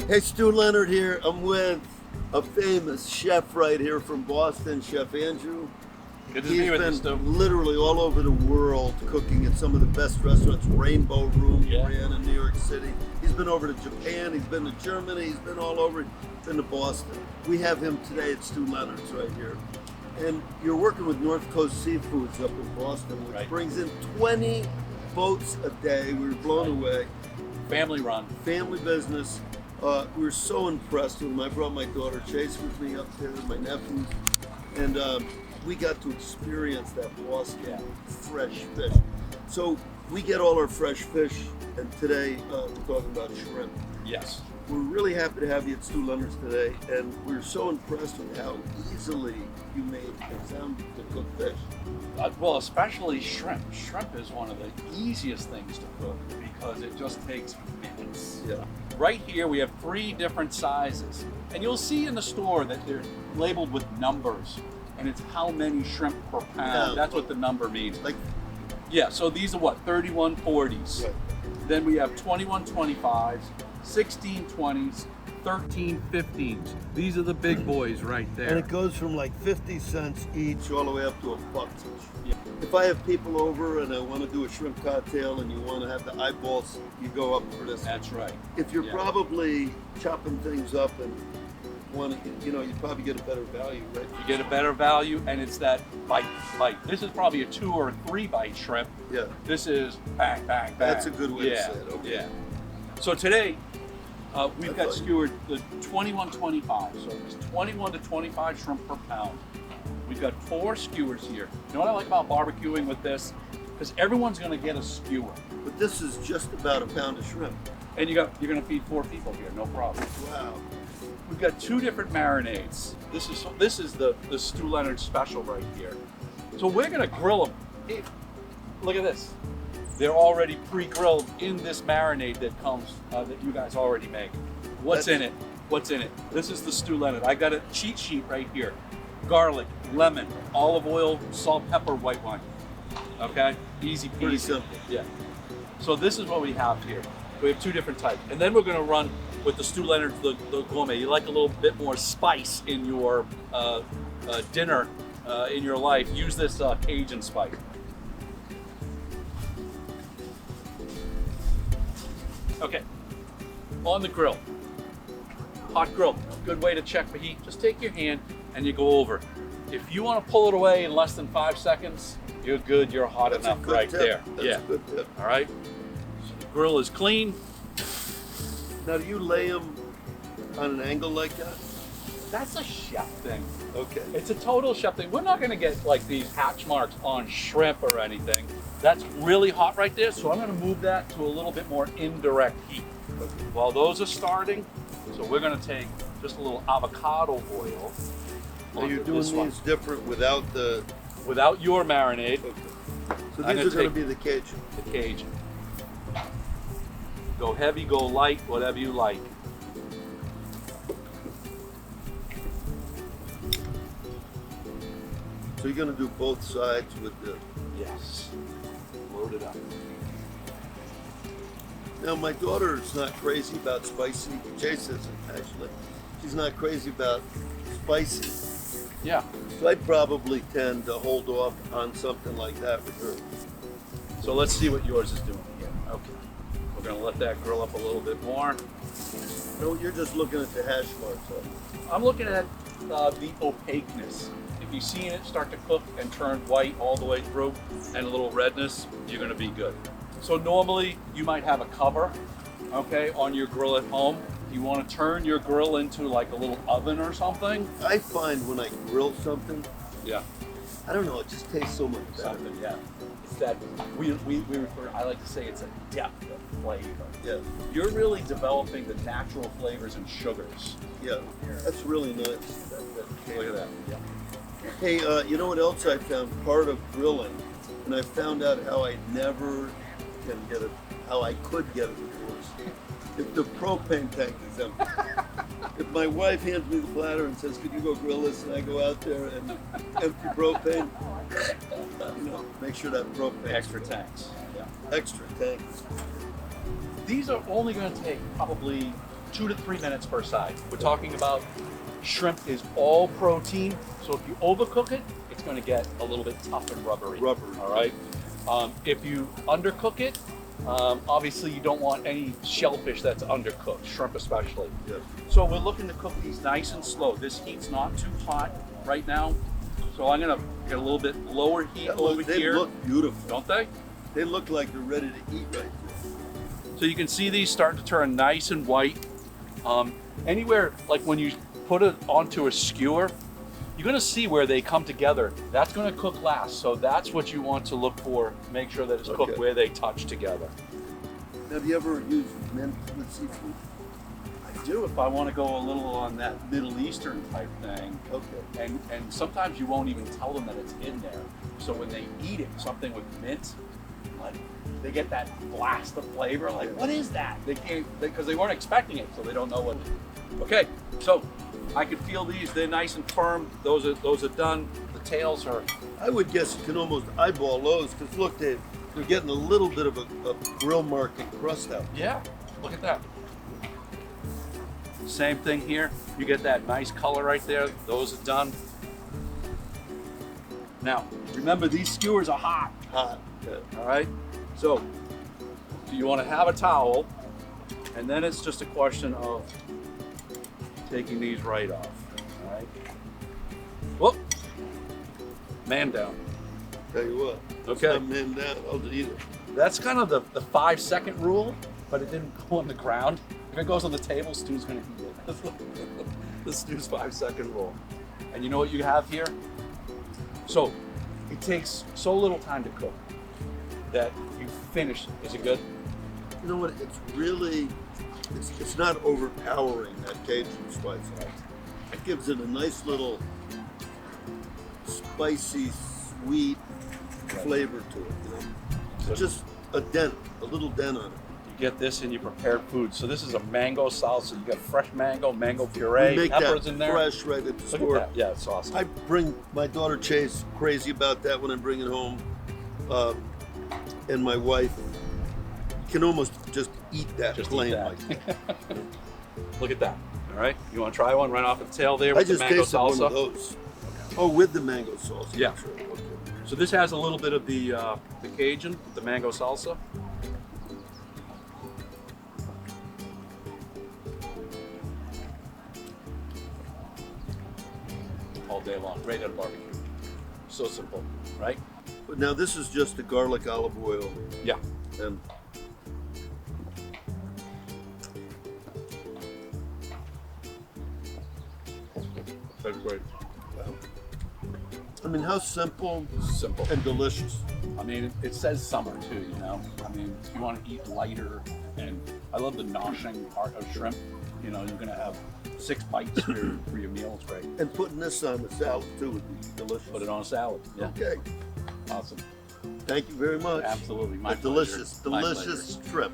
Hey, Stu Leonard here. I'm with a famous chef right here from Boston, Chef Andrew. Good to He's be with you, been Stu. literally all over the world cooking at some of the best restaurants. Rainbow Room, Yeah. ran in New York City. He's been over to Japan. He's been to Germany. He's been all over. He's been to Boston. We have him today at Stu Leonard's right here. And you're working with North Coast Seafoods up in Boston, which Right. brings in 20 boats a day. We were blown away. Family run. Family business. We were so impressed with him. I brought my daughter Chase with me up there, my nephews, and we got to experience that Boston fresh fish. So we get all our fresh fish, and today we're talking about shrimp. Yes. We're really happy to have you at Stu Leonard's today, and we're so impressed with how easily you made it sound to cook fish. Well, especially shrimp. Shrimp is one of the easiest things to cook because it just takes minutes. Yeah. Right here we have 3 different sizes, and you'll see in the store that they're labeled with numbers, and it's how many shrimp per pound. Yeah. That's what the number means. Like, Yeah, so these are what, 3140s. right. Then we have 2125s, 1620s, 1315s. These are the big boys right there. And it goes from like 50 cents each all the way up to $1 each. Yeah. If I have people over and I want to do a shrimp cocktail and you want to have the eyeballs, you go up for this. That's right. If you're Yeah. probably chopping things up and want to, you probably get a better value, right? You get a better value, and it's that bite. This is probably a 2 or 3 bite shrimp. Yeah. This is bang, bang, bang. That's a good way to Yeah, say it. Okay. Yeah. So today, we've got thought you- skewered the 2125. So it's 21 to 25 shrimp per pound. We've got 4 skewers here. You know what I like about barbecuing with this? Because everyone's going to get a skewer, But this is just about a pound of shrimp. and you're going to feed 4 people here, no problem. Wow. We've got 2 different marinades. This is the Stu Leonard special right here. So we're gonna grill them. Look at this. They're already pre-grilled in this marinade that comes that you guys already make. What's in it? What's in it? This is the Stu Leonard. I got a cheat sheet right here. Garlic, lemon, olive oil, salt, pepper, white wine. Okay, easy peasy. Pretty simple. Yeah. So this is what we have here. We have 2 different types, and then we're gonna run with the Stu Leonard, the gourmet. You like a little bit more spice in your dinner, in your life. Use this Cajun spice. Okay, on the grill. Hot grill, good way to check for heat. Just take your hand and you go over. If you want to pull it away in less than 5 seconds, you're good, you're hot That's a enough good right tip. there. That's a good tip. All right, so the grill is clean. Now, do you lay them on an angle like that? That's a chef thing. Okay. It's a total chef thing. We're not gonna get like these hatch marks on shrimp or anything. That's really hot right there, so I'm gonna move that to a little bit more indirect heat. While those are starting, so we're gonna take just a little avocado oil. Are you onto doing this one. these different without the... Without your marinade, Okay. So I'm these are gonna going to take- be the Cajun. the Cajun. Go heavy, go light, whatever you like. So you're going to do both sides with the... Yes. Load it up. Now, my daughter's not crazy about spicy. Chase isn't, actually. She's not crazy about spicy. Yeah. So I'd probably tend to hold off on something like that with her. So let's see what yours is doing here. Okay. We're gonna let that grill up a little bit more. No, you're just looking at the hash marks. I'm looking at the opaqueness. If you've seen it start to cook and turn white all the way through and a little redness, you're gonna be good. So normally you might have a cover, okay, on your grill at home. You wanna turn your grill into like a little oven or something? I find when I grill something, Yeah. I don't know, it just tastes so much better. Something, yeah. It's that, we refer, I like to say it's a depth of flavor. Yeah, You're really developing the natural flavors and sugars. yeah, that's really nice. Look at that. Yeah. Hey, you know what else I found? Part of grilling, and I found out how I never can get it, how I could get a divorce. If the propane tank is empty. If my wife hands me the platter and says, "Could you go grill this?" and I go out there and empty propane, make sure that propane Extra tanks. Yeah. extra tank. These are only going to take probably 2 to 3 minutes per side. We're talking about shrimp is all protein, so if you overcook it, it's going to get a little bit tough and rubbery. All right. If you undercook it, obviously you don't want any shellfish that's undercooked, shrimp especially. Yeah. So we're looking to cook these nice and slow. This heat's not too hot right now, so I'm gonna get a little bit lower heat over here. They look beautiful. Don't they? They look like they're ready to eat right now. So you can see these starting to turn nice and white. Anywhere, like when you put it onto a skewer, you're gonna see where they come together. That's gonna cook last, so that's what you want to look for. Make sure that it's cooked where they touch together. Have you ever used mint with seafood? I do if I want to go a little on that Middle Eastern type thing. Okay. And sometimes you won't even tell them that it's in there. So when they eat it, something with mint, like they get that blast of flavor. Like, what is that? They can't, because they weren't expecting it, so they don't know what. Okay, so I can feel these. They're nice and firm. Those are done. The tails are. I would guess you can almost eyeball those because look, they're getting a little bit of a grill mark and crust out. Yeah, look at that. Same thing here. You get that nice color right there. Those are done. Now, remember these skewers are hot. Hot. Yeah. All right. So you want to have a towel, and then it's just a question of taking these right off. All right. Whoop. Man down. Tell you what. Okay. I'm man down. I'll eat it. That's kind of the 5-second rule, but it didn't go on the ground. If it goes on the table, Stu's gonna eat it. The Stu's 5-second rule. And you know what you have here? So it takes so little time to cook that you finish it. Is it good? You know what? It's really, it's not overpowering, that Cajun spice. It gives it a nice little spicy, sweet flavor to it. You know? So just a dent, a little dent on it. you get this in your prepared food. So this is a mango salsa. You got fresh mango puree, We make peppers that in there. fresh right at the Look store. at that. Yeah, it's awesome. I bring my daughter Chase crazy about that when I bring it home, and my wife can almost just eat that Just plain eat that. like that. Look at that. All right. You want to try one right off the tail there I with the just mango tasted salsa? one of those. Oh, with the mango sauce. Yeah. Sure. Okay. So this has a little bit of the Cajun, the mango salsa. All day long, great at a barbecue. So simple, right? But now this is just the garlic olive oil Yeah. and That's great. wow. I mean, how simple Simple. and delicious. I mean, it says summer too, you know? I mean, if you want to eat lighter, and I love the noshing part of shrimp. You know, you're going to have 6 bites for your meal. It's great. And putting this on the salad too would be delicious. Put it on a salad. Yeah. Okay. Awesome. Thank you very much. Absolutely. My A delicious, pleasure. My delicious trip.